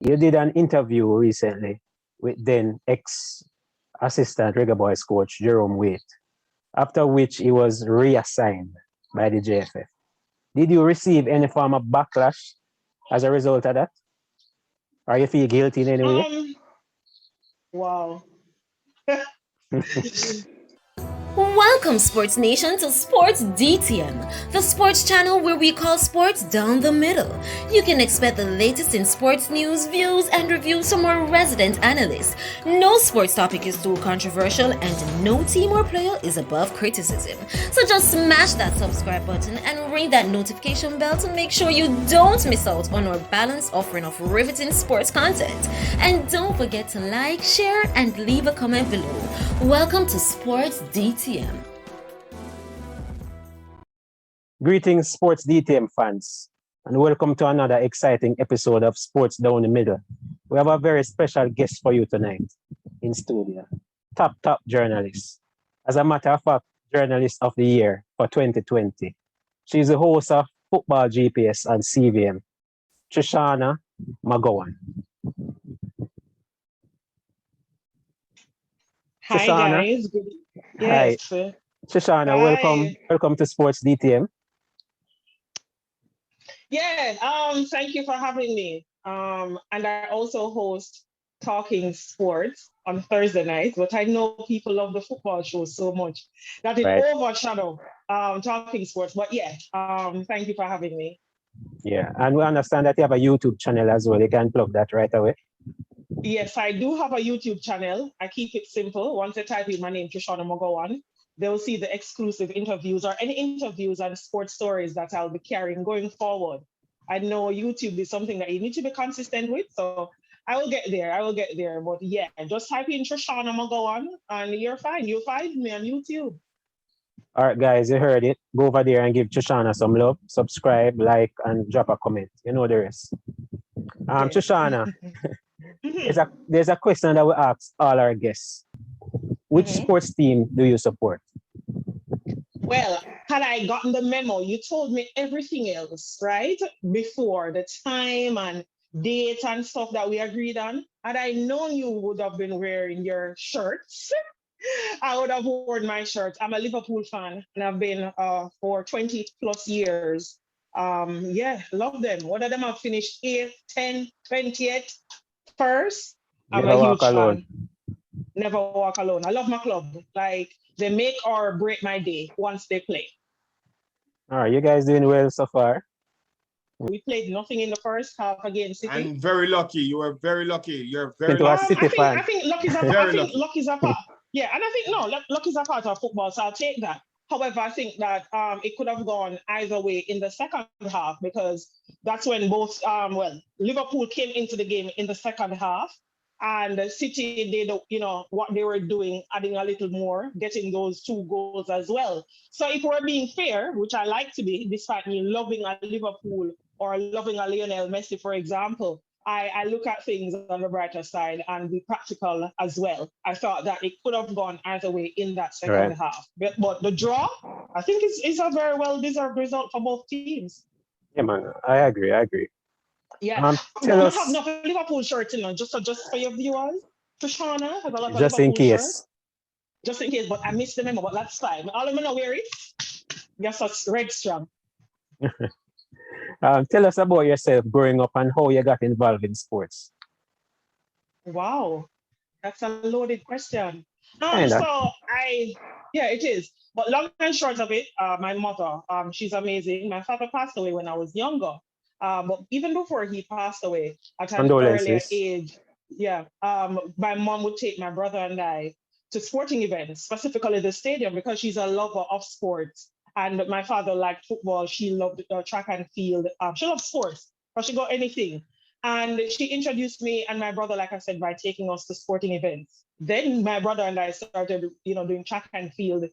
You did an interview recently with then ex-assistant Reggae Boys coach Jerome Waite, after which he was reassigned by the JFF. Did you receive any form of backlash as a result of that? Or you feel guilty in any way? Wow. Welcome, Sports Nation, to Sports DTM, the sports channel where we call sports down the middle. You can expect the latest in sports news, views, and reviews from our resident analysts. No sports topic is too controversial, and no team or player is above criticism. So just smash that subscribe button and ring that notification bell to make sure you don't miss out on our balanced offering of riveting sports content. And don't forget to like, share, and leave a comment below. Welcome to Sports DTM. Greetings, Sports DTM fans, and welcome to another exciting episode of Sports Down the Middle. We have a very special guest for you tonight in studio. Top journalist. As a matter of fact, Journalist of the Year for 2020. She's the host of Football GPS on CVM, Trishana McGowan. Hi Trishana. guys. Hi. Yes. Trishana, Hi. welcome to Sports DTM. Yeah. Thank you for having me. And I also host Talking Sports on Thursday night, but I know people love the football show so much that it Right. overshadow Talking Sports. But yeah, thank you for having me. Yeah, and we understand that you have a YouTube channel as well. You can plug that right away. Yes, I do have a YouTube channel. I keep it simple. Once they type in my name, Trishana McGowan, they'll see the exclusive interviews or any interviews and sports stories that I'll be carrying going forward. I know YouTube is something that you need to be consistent with, so I will get there. But yeah, just type in Trishana McGowan and you're fine. You'll find me on YouTube. All right, guys, you heard it. Go over there and give Trishana some love. Subscribe, like, and drop a comment. You know the rest. Yes. Trishana, there's a question that we ask all our guests. Which sports team do you support? Well, had I gotten the memo, you told me everything else, right? Before the time and date and stuff that we agreed on. Had I known you would have been wearing your shirts, I would have worn my shirt. I'm a Liverpool fan and I've been for 20 plus years. Yeah, love them. One of them have finished 8th, 10th, 20th, first. I'm Never a walk huge alone. fan. Never walk alone. I love my club. Like they make or break my day once they play. All right, you guys doing well so far? We played nothing in the first half against City. I'm very lucky. You are very lucky. You're very lucky. City fan. I think luck is a luck is a part. Yeah, and I think luck is a part of football, so I'll take that. However, I think that it could have gone either way in the second half because that's when both Liverpool came into the game in the second half, and City did what they were doing, adding a little more, getting those 2 goals as well. So if we're being fair, which I like to be, despite me loving a Liverpool or loving a Lionel Messi, for example, I look at things on the brighter side and be practical as well. I thought that it could have gone either way in that second half. But the draw, I think is a very well-deserved result for both teams. Yeah, man, I agree. Yeah. Tell us. I have no Liverpool shirt, just for your viewers. Trishana has a lot of just Liverpool in case. Shirts. Just in case, but I missed the memo, but that's fine. All of them know where it. Yes, that's red strong. Tell us about yourself growing up and how you got involved in sports. Wow, that's a loaded question. It is. But long and short of it, my mother, she's amazing. My father passed away when I was younger. But even before he passed away, at an earlier age, my mom would take my brother and I to sporting events, specifically the stadium, because she's a lover of sports. And my father liked football. She loved track and field. She loved sports, but she got anything. And she introduced me and my brother, like I said, by taking us to sporting events. Then my brother and I started, doing track and field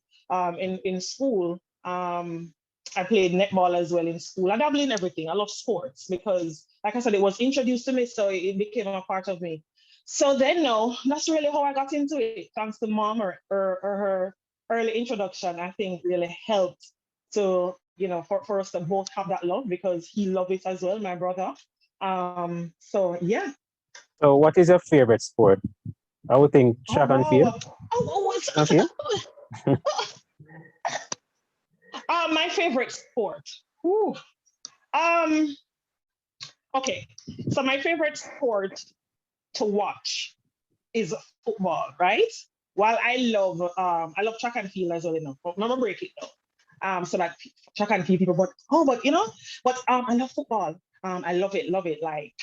in school. I played netball as well in school. I dabbled in everything. I love sports because, like I said, it was introduced to me, so it became a part of me. So then, that's really how I got into it. Thanks to mom or her early introduction, I think really helped to, for us to both have that love because he loved it as well, my brother. So yeah, So what is your favorite sport? I would think Oh track and field. wow. Oh, Okay. my favorite sport. Ooh. Um. Okay. So my favorite sport to watch is football, right? While I love track and field as well, you know. But I'm gonna break it down. So that track and field people, but you know, but I love football. I love it. Like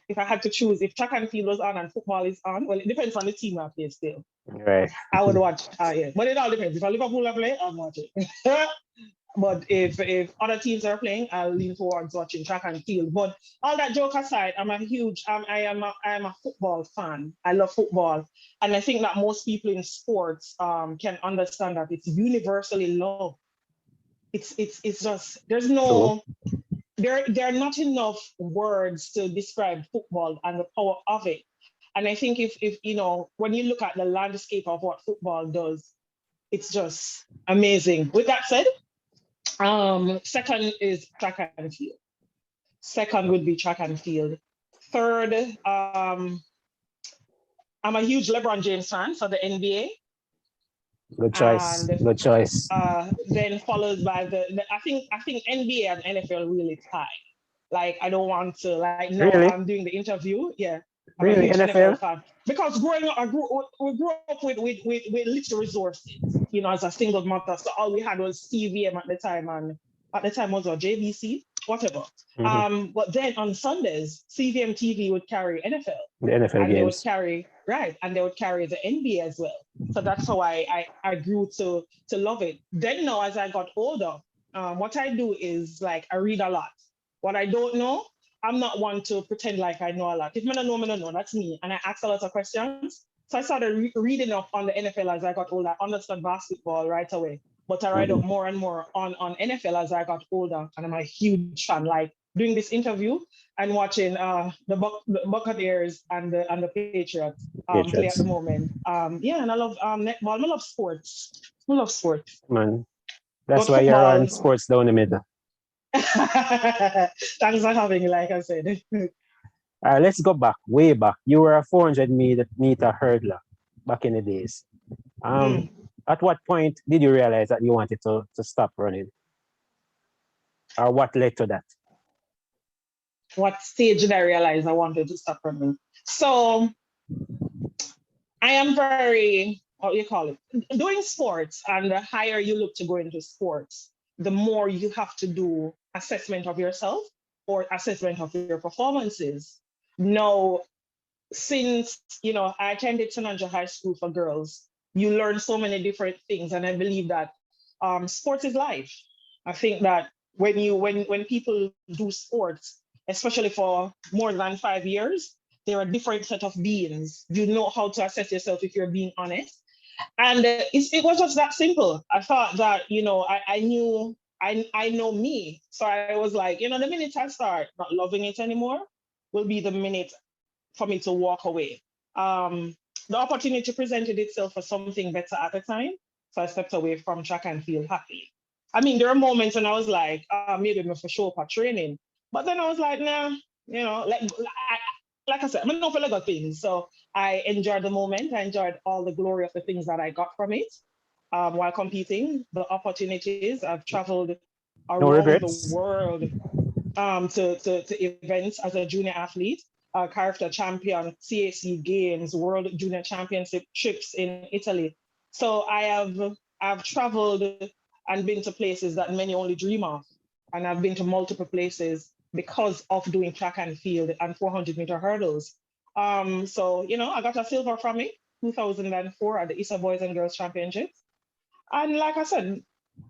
if I had to choose, if track and field was on and football is on, well, it depends on the team I play still. Right. I would watch, yeah. But it all depends. If I Liverpool are playing, I'm watching. But if other teams are playing, I'll lean towards watching track and field. But all that joke aside, I am a football fan. I love football, and I think that most people in sports can understand that it's universally loved. It's just there's True. no there are not enough words to describe football and the power of it. And I think if you know when you look at the landscape of what football does, it's just amazing. With that said, second is track and field. Second would be track and field. Third, I'm a huge LeBron James fan for the NBA. Good choice. And Good choice. then followed by I think NBA and NFL really tie. Like I don't want to like no, Really? I'm doing the interview. Yeah, I'm a Really? huge NFL NFL? fan because growing up, we grew up with little resources. You know, as a single mother, so all we had was CVM at the time, and at the time was a JVC, whatever. But then on Sundays, CVM TV would carry NFL, The NFL and they would games. carry and they would carry the NBA as well. So that's how I grew to love it. Then now, as I got older, what I do is like I read a lot. What I don't know, I'm not one to pretend like I know a lot. If I don't know, I don't know. That's me. And I ask a lot of questions. So I started reading up on the NFL as I got older. I understood basketball right away. But I read up more and more on NFL as I got older. And I'm a huge fan. Like doing this interview and watching the Buccaneers and the Patriots play at the moment. Yeah, and I love netball. I love sports. I love sports. Man, that's But why you're on football, sports down the middle. thanks for having me, like I said. All right, let's go back, way back. You were a 400-meter hurdler back in the days. At what point did you realize that you wanted to stop running? Or what led to that? What stage did I realize I wanted to stop running? So I am very, what do you call it? Doing sports, and the higher you look to go into sports, the more you have to do assessment of yourself or assessment of your performances. Now, since I attended St. Andrew High School for girls, you learn so many different things, and I believe that sports is life. I think that when people do sports, especially for more than 5 years, they're a different set of beings. You know how to assess yourself if you're being honest, and it was just that simple. I thought that I knew I know me, so I was like, the minute I start not loving it anymore will be the minute for me to walk away. The opportunity presented itself for something better at the time, so I stepped away from track and field happily. I mean, there are moments when I was like, maybe I'm for sure for training, but then I was like, nah, like I said, I'm not for little things. So I enjoyed the moment. I enjoyed all the glory of the things that I got from it while competing. The opportunities, I've traveled around the world to events as a junior athlete, character champion, CAC games, world junior championship trips in Italy. So I've traveled and been to places that many only dream of. And I've been to multiple places because of doing track and field and 400-meter hurdles. So, I got a silver from it, 2004 at the ISA Boys and Girls Championships. And like I said,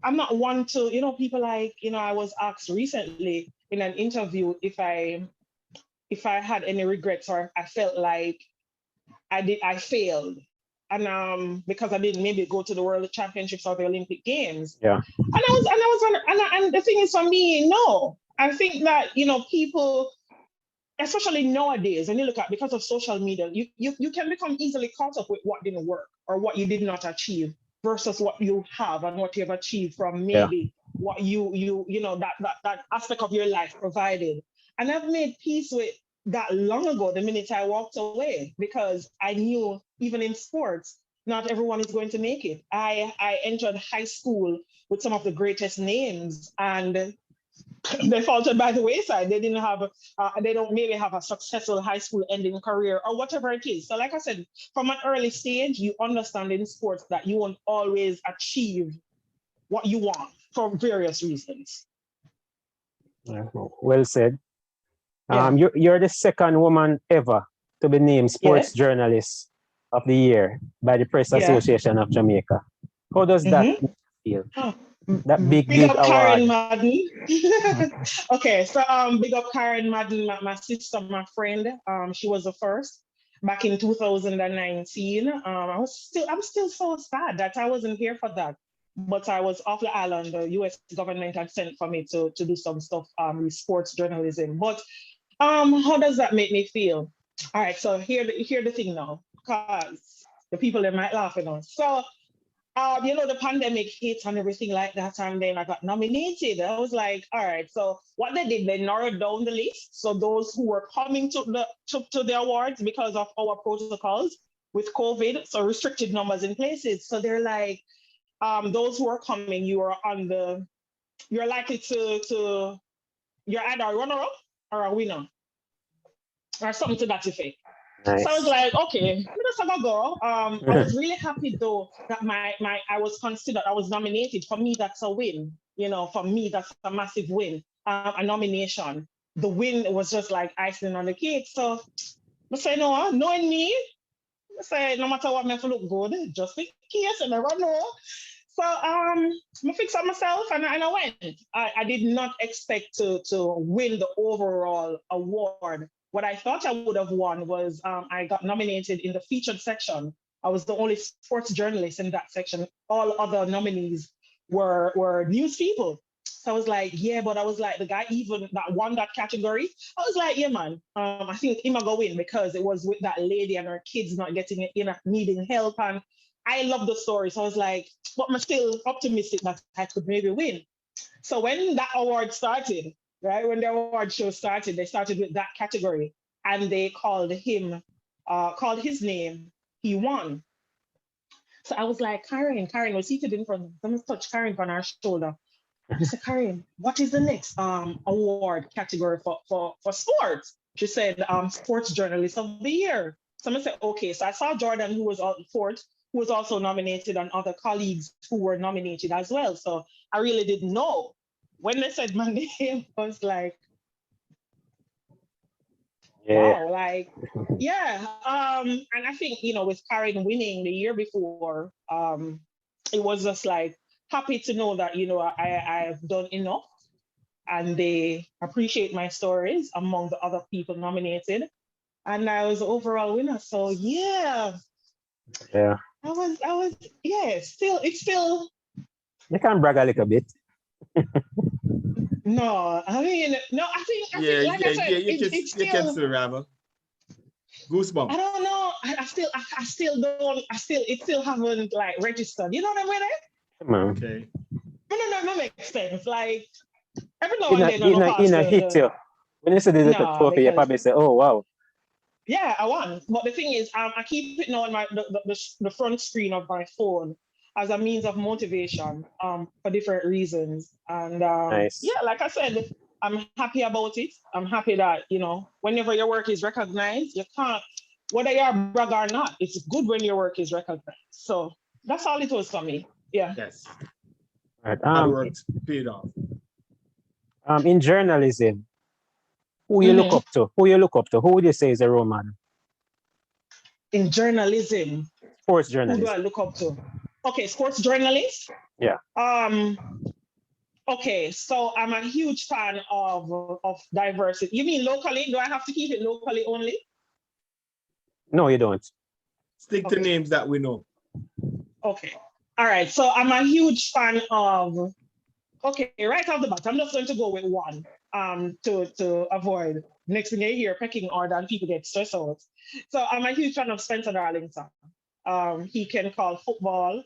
I'm not one to, people like, I was asked recently in an interview if I had any regrets or I felt like I failed. And because I didn't maybe go to the World Championships or the Olympic Games. Yeah. And the thing is for me, no. I think that, people, especially nowadays, when you look at because of social media, you can become easily caught up with what didn't work or what you did not achieve versus what you have and what you have achieved from maybe what that aspect of your life provided. And I've made peace with that long ago, the minute I walked away, because I knew even in sports, not everyone is going to make it. I entered high school with some of the greatest names, and they faltered by the wayside. They didn't have, they don't maybe have a successful high school ending career or whatever it is. So, like I said, from an early stage, you understand in sports that you won't always achieve what you want for various reasons. Well said. You're the second woman ever to be named Sports Journalist of the Year by the Press Association of Jamaica. How does that feel? That big up award. Karen Madden. Okay, so big up Karen Madden, my sister, my friend. She was the first back in 2019. I'm still so sad that I wasn't here for that. But I was off the island. The US government had sent for me to do some stuff with sports journalism. But how does that make me feel? All right, so hear the thing now, because the people that might laugh at us. So the pandemic hit and everything like that, and then I got nominated. I was like, all right, so what they did, they narrowed down the list. So those who were coming to the awards because of our protocols with COVID, so restricted numbers in places. So they're like, those who are coming, you're likely to you're either a runner-up or a winner, or something to that effect. Nice. So I was like, okay, let's have a go. I was really happy though that I was considered, I was nominated. For me, that's a win. For me, that's a massive win. A nomination. The win was just like icing on the cake. So I say, no, knowing me, I say, no matter what, I have to look good, just in case, I never know. So I fixed up myself and I went. I did not expect to win the overall award. What I thought I would have won was I got nominated in the featured section. I was the only sports journalist in that section. All other nominees were news people. So I was like, yeah, but I was like, the guy even that won that category, I was like, yeah, man, I think he might go win because it was with that lady and her kids not getting needing help. And I love the story. So I was like, but I'm still optimistic that I could maybe win. So when that award started, right, when the award show started, they started with that category and they called his name, he won. So I was like, Karen was seated in front of me. Someone touched Karen on her shoulder. I said, Karen, what is the next award category for sports? She said, Sports Journalist of the Year. Someone said, okay. So I saw Jordan, who was fourth, who was also nominated, and other colleagues who were nominated as well. So I really didn't know. When they said my name, I was like, wow, like, yeah. And I think, with Karen winning the year before, it was just like happy to know that, I've done enough and they appreciate my stories among the other people nominated. And I was the overall winner. So yeah. Yeah. I was, it's still. You can brag a little bit. No, I think, like I said, you can still rather. Goosebumps. I don't know. It still haven't like registered. You know what I mean? Okay. No, makes sense. Like every now and then, in hit you. When you see the little trophy, you probably say, "Oh wow." Yeah, I won. But the thing is, I keep it now on the front screen of my phone as a means of motivation for different reasons. And nice. Yeah, like I said, I'm happy about it. I'm happy that, whenever your work is recognized, you can't, whether you're brag or not, it's good when your work is recognized. So that's all it was for me. Yeah. Yes. Right. Hard work paid off. In journalism, who you look up to? Who would you say is a role model? In journalism. Sports journalism. Who do I look up to? Okay, sports journalist? Yeah. Okay, so I'm a huge fan of diversity. You mean locally? Do I have to keep it locally only? No, you don't. Stick to names that we know. Okay. All right. So I'm a huge fan of, right off the bat, I'm just going to go with one to avoid next thing you hear pecking order and people get stressed out. So I'm a huge fan of Spencer Darlington. He can call football,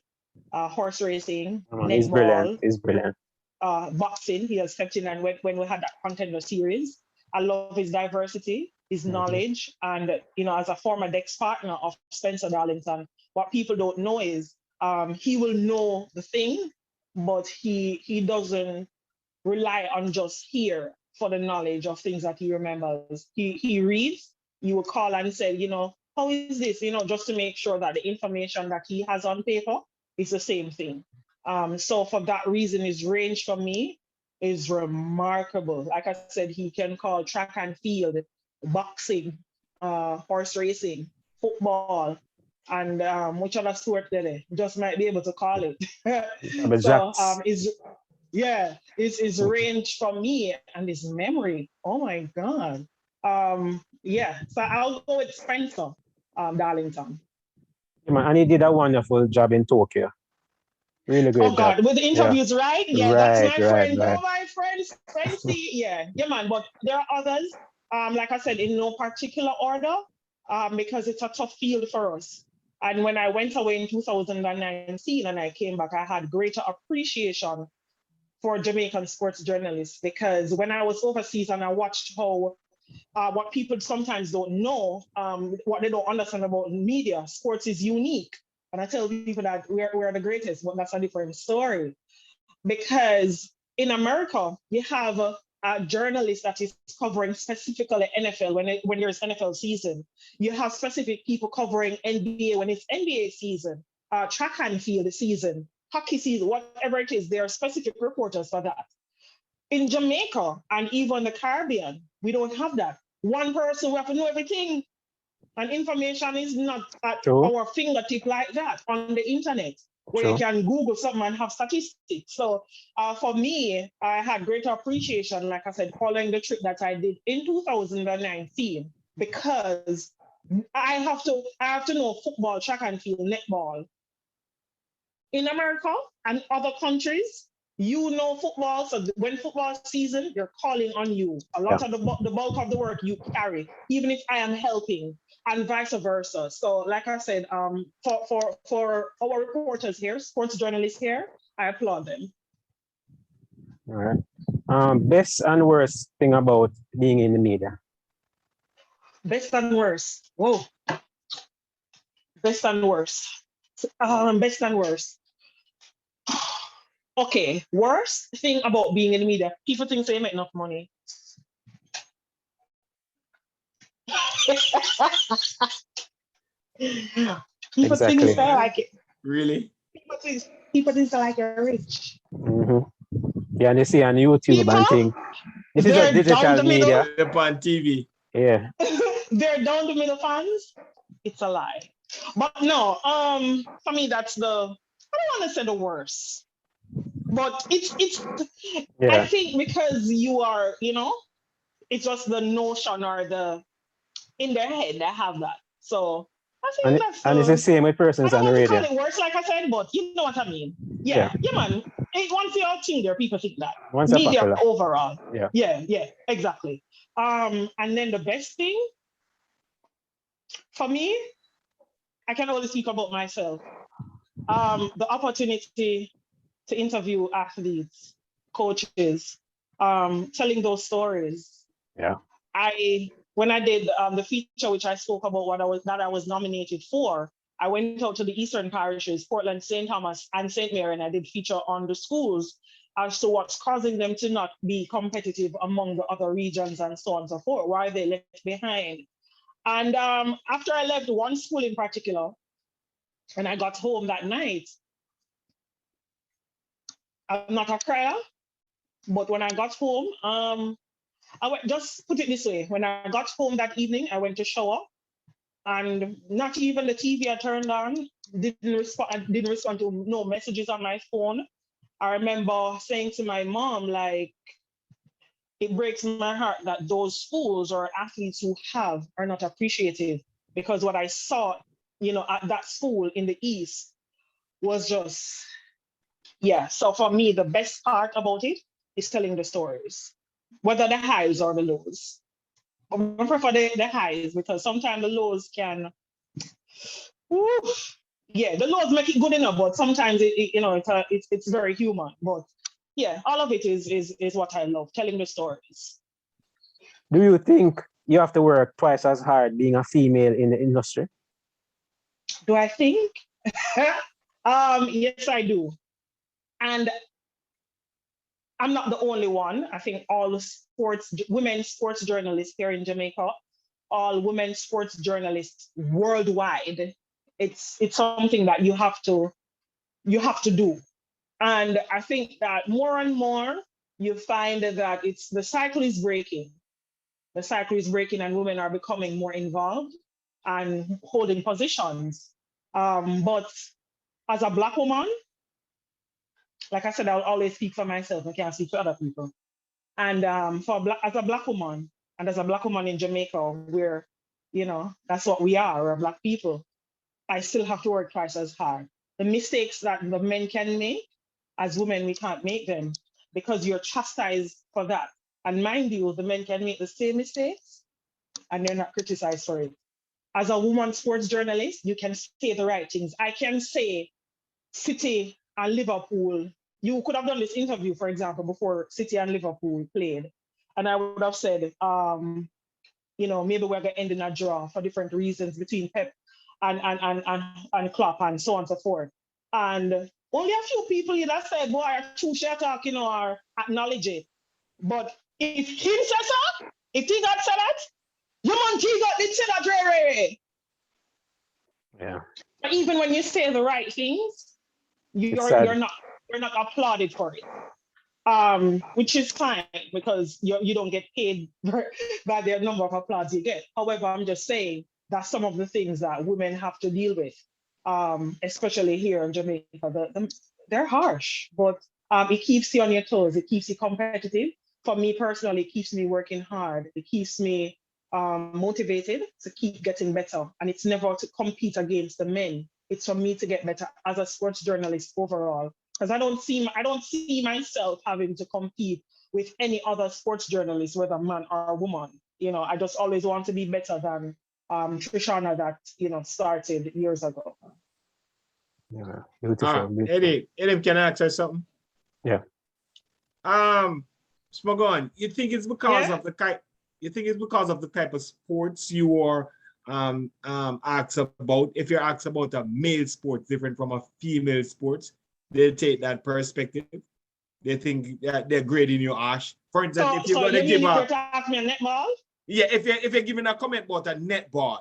horse racing, netball. He's brilliant. Boxing. He has stepped in and when we had that contender series. I love his diversity. his knowledge. And, you know, as a former Dex partner of Spencer Darlington, what people don't know is he will know the thing, but he doesn't rely on just here for the knowledge of things that he remembers. He reads, you will call and say, you know, how is this? You know, just to make sure that the information that he has on paper is the same thing. So for that reason, his range for me is remarkable. Like I said, he can call track and field, boxing, horse racing, football, and which other sport did it? Just might be able to call it. So his range from me and his memory. Oh my God. So I'll go with Spencer Darlington. Yeah, man, and he did a wonderful job in Tokyo. Really great. Oh God, job. with the interviews, right? Yeah, right, that's my friend. Right. Oh, my friend, Spency. Yeah, man. But there are others. Like I said, in no particular order, because it's a tough field for us. And when I went away in 2019 and I came back, I had greater appreciation for Jamaican sports journalists, because when I was overseas and I watched how what people sometimes don't know, what they don't understand about media, sports is unique. And I tell people that we're the greatest, but that's a different story. Because in America, you have a journalist that is covering specifically NFL when there's NFL season. You have specific people covering NBA when it's NBA season, track and field season, hockey season, whatever it is. There are specific reporters for that. In Jamaica and even the Caribbean, we don't have that. One person, we have to know everything. And information is not at our fingertip like that on the internet, where you can Google something and have statistics. So for me, I had greater appreciation, like I said, following the trip that I did in 2019, because I have to know football, track and field, netball. In America and other countries, you know football, so when football season, they're calling on you. A lot of the bulk of the work you carry, even if I am helping, and vice versa. So like I said, for our reporters here, sports journalists here, I applaud them. All right. Best and worst thing about being in the media? Best and worst. Whoa. Best and worst. Best and worst. Okay, worst thing about being in the media, people think they make enough money. People think they like it. Really? People think they like you're rich. Yeah, and they see on YouTube and think this is a digital media. Upon TV. Yeah. They're down the middle fans. It's a lie. But no, for me that's I don't want to say the worst. But it's I think because you are, you know, it's just the notion or in their head they have that. So I think and it's the same with persons on the radio. I don't want to call it worse, like I said, but you know what I mean. Yeah, man. Once you're out there, people think that. Once media overall. Yeah, exactly. And then the best thing for me, I can only speak about myself. The opportunity to interview athletes, coaches, telling those stories. Yeah. When I did the feature which I spoke about that I was nominated for, I went out to the Eastern parishes, Portland, St. Thomas, and St. Mary, and I did feature on the schools as to what's causing them to not be competitive among the other regions and so on and so forth. Why are they left behind? And after I left one school in particular, and I got home that night, I'm not a crier, but when I got home, just put it this way. When I got home that evening, I went to shower, and not even the TV I turned on didn't respond to no messages on my phone. I remember saying to my mom, like, it breaks my heart that those schools or athletes who are not appreciative, because what I saw, you know, at that school in the East was just, So for me, the best part about it is telling the stories, whether the highs or the lows. I prefer the highs, because sometimes the lows can, the lows make it good enough, but sometimes it's very human. But all of it is what I love, telling the stories. Do you think you have to work twice as hard being a female in the industry? Do I think? Yes, I do. And I'm not the only one. I think all women sports journalists here in Jamaica, all women sports journalists worldwide, it's something that you have to do. And I think that more and more you find that the cycle is breaking. The cycle is breaking and women are becoming more involved and holding positions. But as a Black woman, like I said, I'll always speak for myself. I can't speak for other people. And as a Black woman, and as a Black woman in Jamaica, where, that's what we are, we're Black people, I still have to work twice as hard. The mistakes that the men can make, as women, we can't make them because you're chastised for that. And mind you, the men can make the same mistakes and they're not criticized for it. As a woman sports journalist, you can say the right things. I can say City and Liverpool. You could have done this interview, for example, before City and Liverpool played. And I would have said, maybe we're going to end in a draw for different reasons between Pep and Klopp and so on and so forth. And only a few people that said, boy, I choose your talk, or acknowledge it. But if he says so, if he got said that, you man, he got did say that, Ray. Yeah. Even when you say the right things, you're not applauded for it. Which is fine because you don't get paid by the number of applause you get. However, I'm just saying that's some of the things that women have to deal with, especially here in Jamaica. They're harsh, but it keeps you on your toes. It keeps you competitive. For me personally, it keeps me working hard. It keeps me motivated to keep getting better. And it's never to compete against the men. It's for me to get better as a sports journalist overall. Because I don't see myself having to compete with any other sports journalist, whether man or woman. I just always want to be better than Trishana that started years ago. Yeah, beautiful. Beautiful. Eddie, can I ask you something? Yeah. McGowan, you think it's because of the type? You think it's because of the type of sports you are asked about? If you're asked about a male sport different from a female sport, they take that perspective. They think that they're grading you harsh. For instance, if you're going to give a netball, if you're giving a comment about a netball,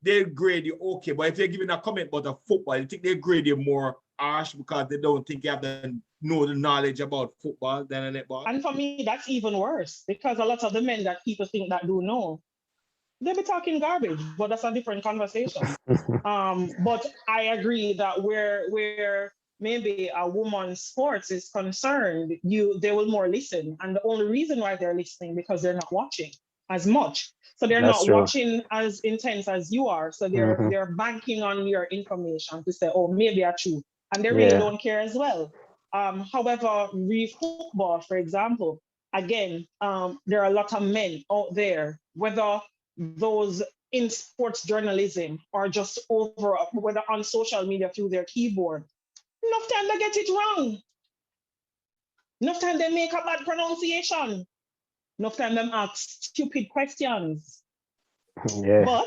they grade you okay. But if you're giving a comment about a football, you think they grade you more harsh because they don't think you have to know the knowledge about football than a netball. And for me, that's even worse because a lot of the men that people think that do know, they be talking garbage, but that's a different conversation. But I agree that where maybe a woman's sports is concerned, they will more listen. And the only reason why they're listening because they're not watching as much. So they're not watching as intense as you are. So they're banking on your information to say, oh, maybe I'm true. And they really don't care as well. However, with football, for example, again, there are a lot of men out there, whether those in sports journalism or just whether on social media through their keyboard, enough time they get it wrong. Enough time they make a bad pronunciation. Enough time them ask stupid questions. Yeah.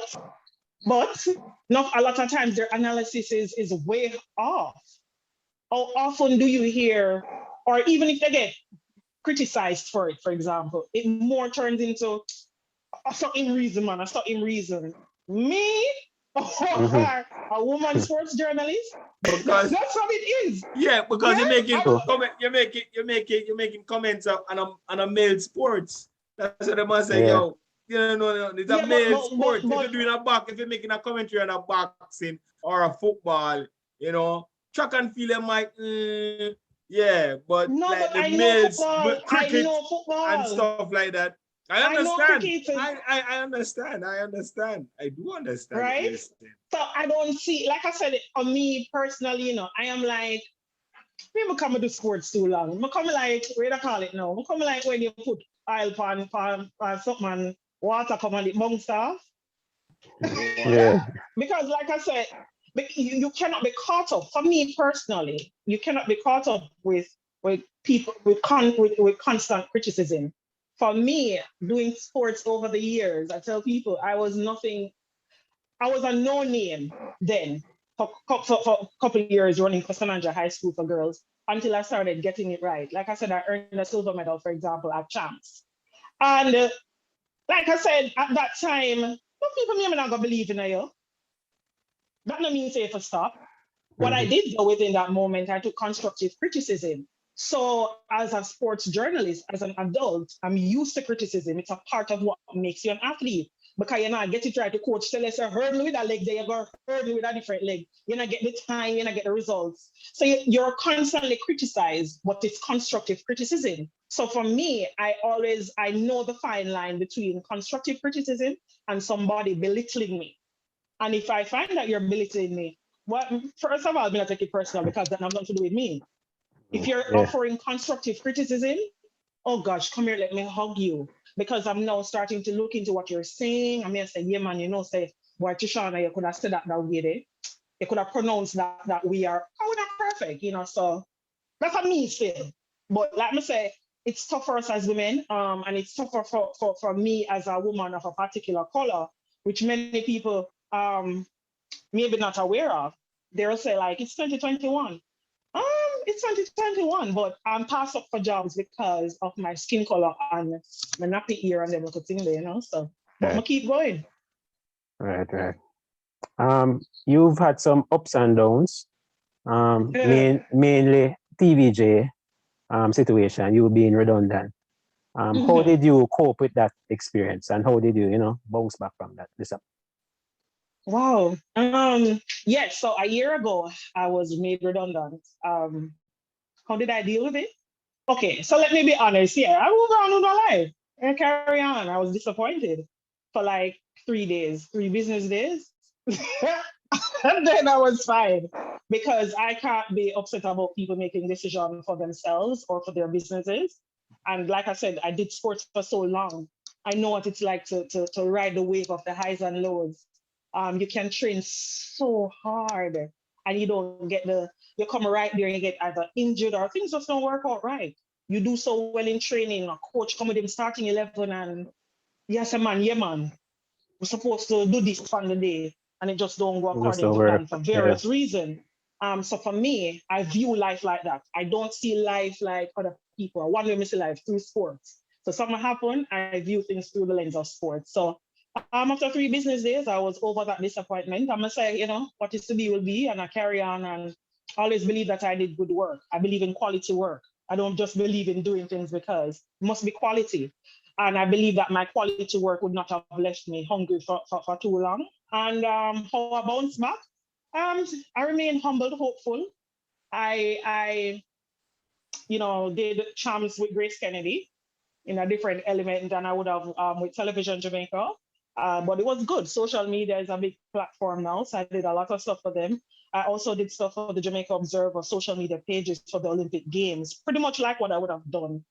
But a lot of times their analysis is way off. How often do you hear, or even if they get criticized for it, for example, it more turns into a certain reason, man, a certain reason. Me, or a woman sports journalist, because that's how it is. Yeah, because you're making comments on a male sports. That's what they must say, yo. It's a male sport. If you're making a commentary on a boxing or a football, track and field, I'm like, but like the males, cricket and stuff like that. I understand. I understand. I do understand. Right? So I don't see, like I said, on me personally, I am like, maybe come to do sports too long. I come like, what do you call it now? I come like when you put oil pan something, water come on it, bung stuff. Yeah. Because like I said, you cannot be caught up. For me personally, you cannot be caught up with people with constant criticism. for me, doing sports over the years, I tell people I was nothing, I was a no name then for a couple of years running Costananja High School for girls until I started getting it right. Like I said, I earned a silver medal, for example, at Champs. And like I said, at that time, some people may not gonna believe in you. That no mean say for stop. What I did though within that moment, I took constructive criticism. So as a sports journalist, as an adult, I'm used to criticism. It's a part of what makes you an athlete. Because you know, get it right, the coach tell us, hurdle with that leg, there you go, hurdle with a different leg. You know, get the time, you know, get the results. So you're constantly criticized, but it's constructive criticism. So for me, I know the fine line between constructive criticism and somebody belittling me. And if I find that you're belittling me, well, first of all, I'm going to take it personal because that has nothing to do with me. If you're offering constructive criticism, oh gosh, come here, let me hug you. Because I'm now starting to look into what you're saying. I'm going to say, yeah, man, you know, say, boy, Trishana, you could have said that way there. You could have pronounced that we are, oh, we're not perfect, you know, so that's how me feel. But like me say, it's tough for us as women, and it's tougher for me as a woman of a particular color, which many people maybe not aware of. They'll say like, it's 2021. It's 2021, but I'm passed up for jobs because of my skin color and my nappy ear and everything there, you know. So, but I'm keep going. Right. You've had some ups and downs. Mainly TVJ situation. You being redundant. How did you cope with that experience, and how did you, bounce back from that? Wow. Yes. So a year ago, I was made redundant. How did I deal with it? Okay, so let me be honest. Yeah, I moved on with my life and carry on. I was disappointed for like 3 days, 3 business days. And then I was fine because I can't be upset about people making decisions for themselves or for their businesses. And like I said, I did sports for so long. I know what it's like to ride the wave of the highs and lows. You can train so hard and you don't get you come right there and you get either injured or things just don't work out right. You do so well in training, a coach come with him starting 11 and yes, man, yeah, man, we're supposed to do this on the day and it just don't go according to plan for various reasons. So for me, I view life like that. I don't see life like other people. I want to see life through sports. So something happened, I view things through the lens of sports. So after 3 business days, I was over that disappointment. I'm gonna say, what is to be will be, and I carry on and always believe that I did good work. I believe in quality work. I don't just believe in doing things because it must be quality. And I believe that my quality work would not have left me hungry for too long. And how I bounce back, I remain humble, hopeful. I did Champs with Grace Kennedy in a different element than I would have with Television Jamaica. But it was good. Social media is a big platform now, so I did a lot of stuff for them. I also did stuff for the Jamaica Observer social media pages for the Olympic Games, pretty much like what I would have done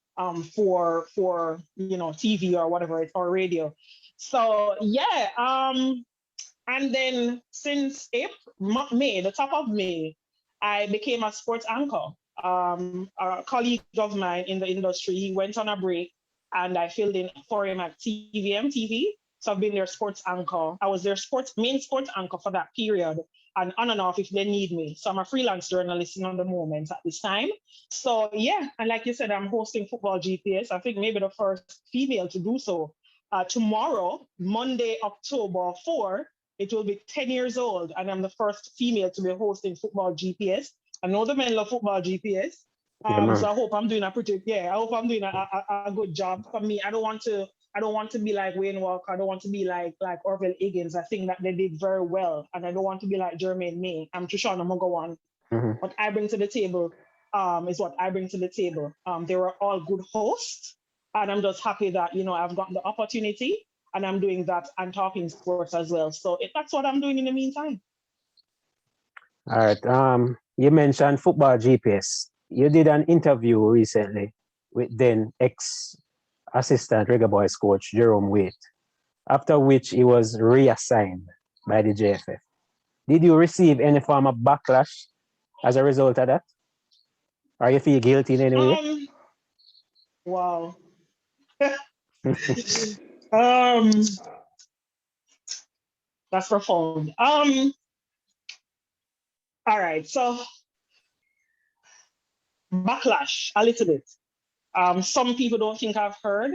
for TV or whatever, or radio. So yeah, and then since May, the top of May, I became a sports anchor. A colleague of mine in the industry, he went on a break and I filled in for him at TVM TV. So I've been their sports anchor. I was their main sports anchor for that period and on and off if they need me. So I'm a freelance journalist on the moment at this time. So yeah, and like you said, I'm hosting Football GPS. I think maybe the first female to do so. Tomorrow, Monday, October 4, it will be 10 years old and I'm the first female to be hosting Football GPS. I know the men love Football GPS. So I hope I'm doing a good job. For me, I don't want to be like Wayne Walker. I don't want to be like Orville Higgins. I think that they did very well. And I don't want to be like Jermaine May. I'm Trishana McGowan. What I bring to the table is what I bring to the table. They were all good hosts. And I'm just happy that, I've gotten the opportunity and I'm doing that and talking sports as well. So that's what I'm doing in the meantime. All right. You mentioned Football GPS. You did an interview recently with then ex-assistant Reggae Boys coach Jerome Waite, after which he was reassigned by the JFF. Did you receive any form of backlash as a result of that? Or you feel guilty in any way? Wow. That's profound. All right, so backlash a little bit. Some people don't think I've heard,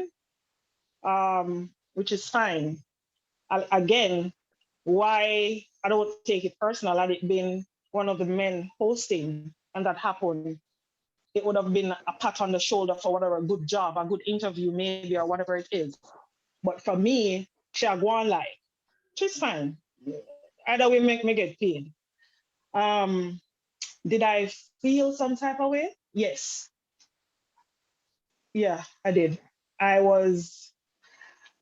which is fine. Again, why I don't take it personal, had it been one of the men hosting and that happened, it would have been a pat on the shoulder for whatever, a good job, a good interview maybe, or whatever it is. But for me, she'll go on like, she's fine. Either way, make me get paid. Did I feel some type of way? Yes. Yeah, I did. I was,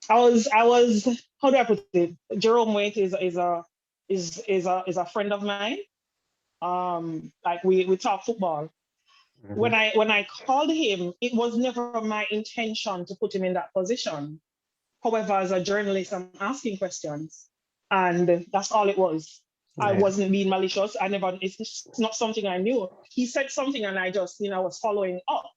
how do I put it? Jerome Waite is a friend of mine. Like we talk football. Mhm. When I called him, it was never my intention to put him in that position. However, as a journalist, I'm asking questions, and that's all it was. I Right. wasn't being malicious. It's not something I knew. He said something, and I just, was following up.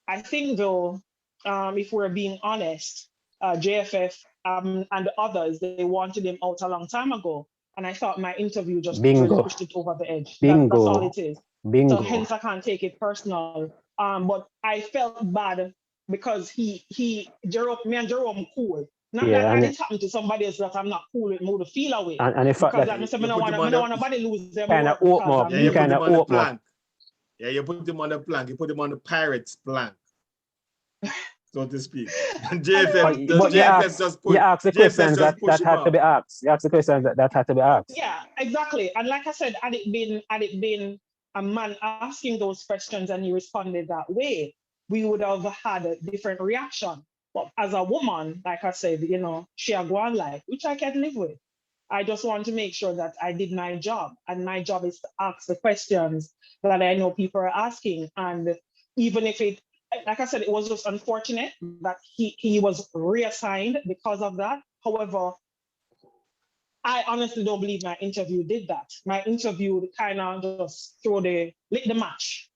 I think though, if we're being honest, JFF and the others, they wanted him out a long time ago. And I thought my interview just really Bingo. pushed it over the edge. That's all Bingo. it is. So Bingo. hence I can't take it personal. But I felt bad because me and Jerome cool. Not Yeah, that and it happened to somebody else that I'm not cool with, move the feel away. and the fact Because that like I said, I You don't put him want on the nobody lose their kind of work open because up. I'm yeah, You you new. put kind him of on the open up. plank. Yeah, you put him on the plank. You put him on the pirates plank, so to speak. And But you JFS ask, just you put ask the JFS questions just that, push that him had to off. be asked. You ask the questions that had to be asked. Yeah, exactly. And like I said, had it been a man asking those questions and he responded that way, we would have had a different reaction. But as a woman, like I said, she a go on life, which I can live with. I just want to make sure that I did my job, and my job is to ask the questions that I know people are asking. And even if it, like I said, it was just unfortunate that he was reassigned because of that. However, I honestly don't believe my interview did that. My interview kind of just lit the match,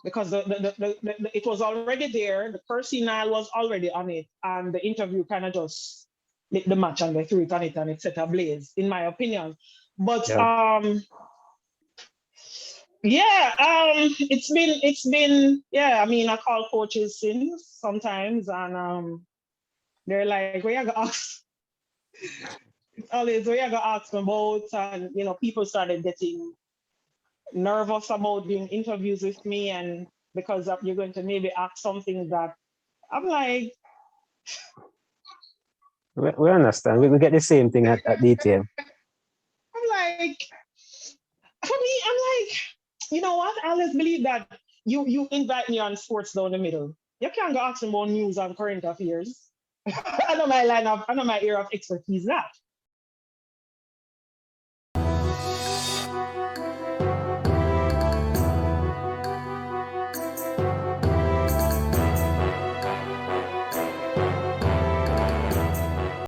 because it was already there. The personnel was already on it, and the interview kind of just lit the match, and they threw it on it, and it set ablaze, in my opinion. But Yeah. yeah, it's been yeah. I mean, I call coaches since sometimes, and they're like, "Where you gonna ask?" Always where you gonna ask them about, and people started getting nervous about doing interviews with me, and because you're going to maybe ask something that I'm like, We understand. We get the same thing at DTM. I'm like, for me, I'm like, you know what? I always believe that you invite me on sports down the middle. You can't go ask me about news and current affairs. I know my area of expertise that.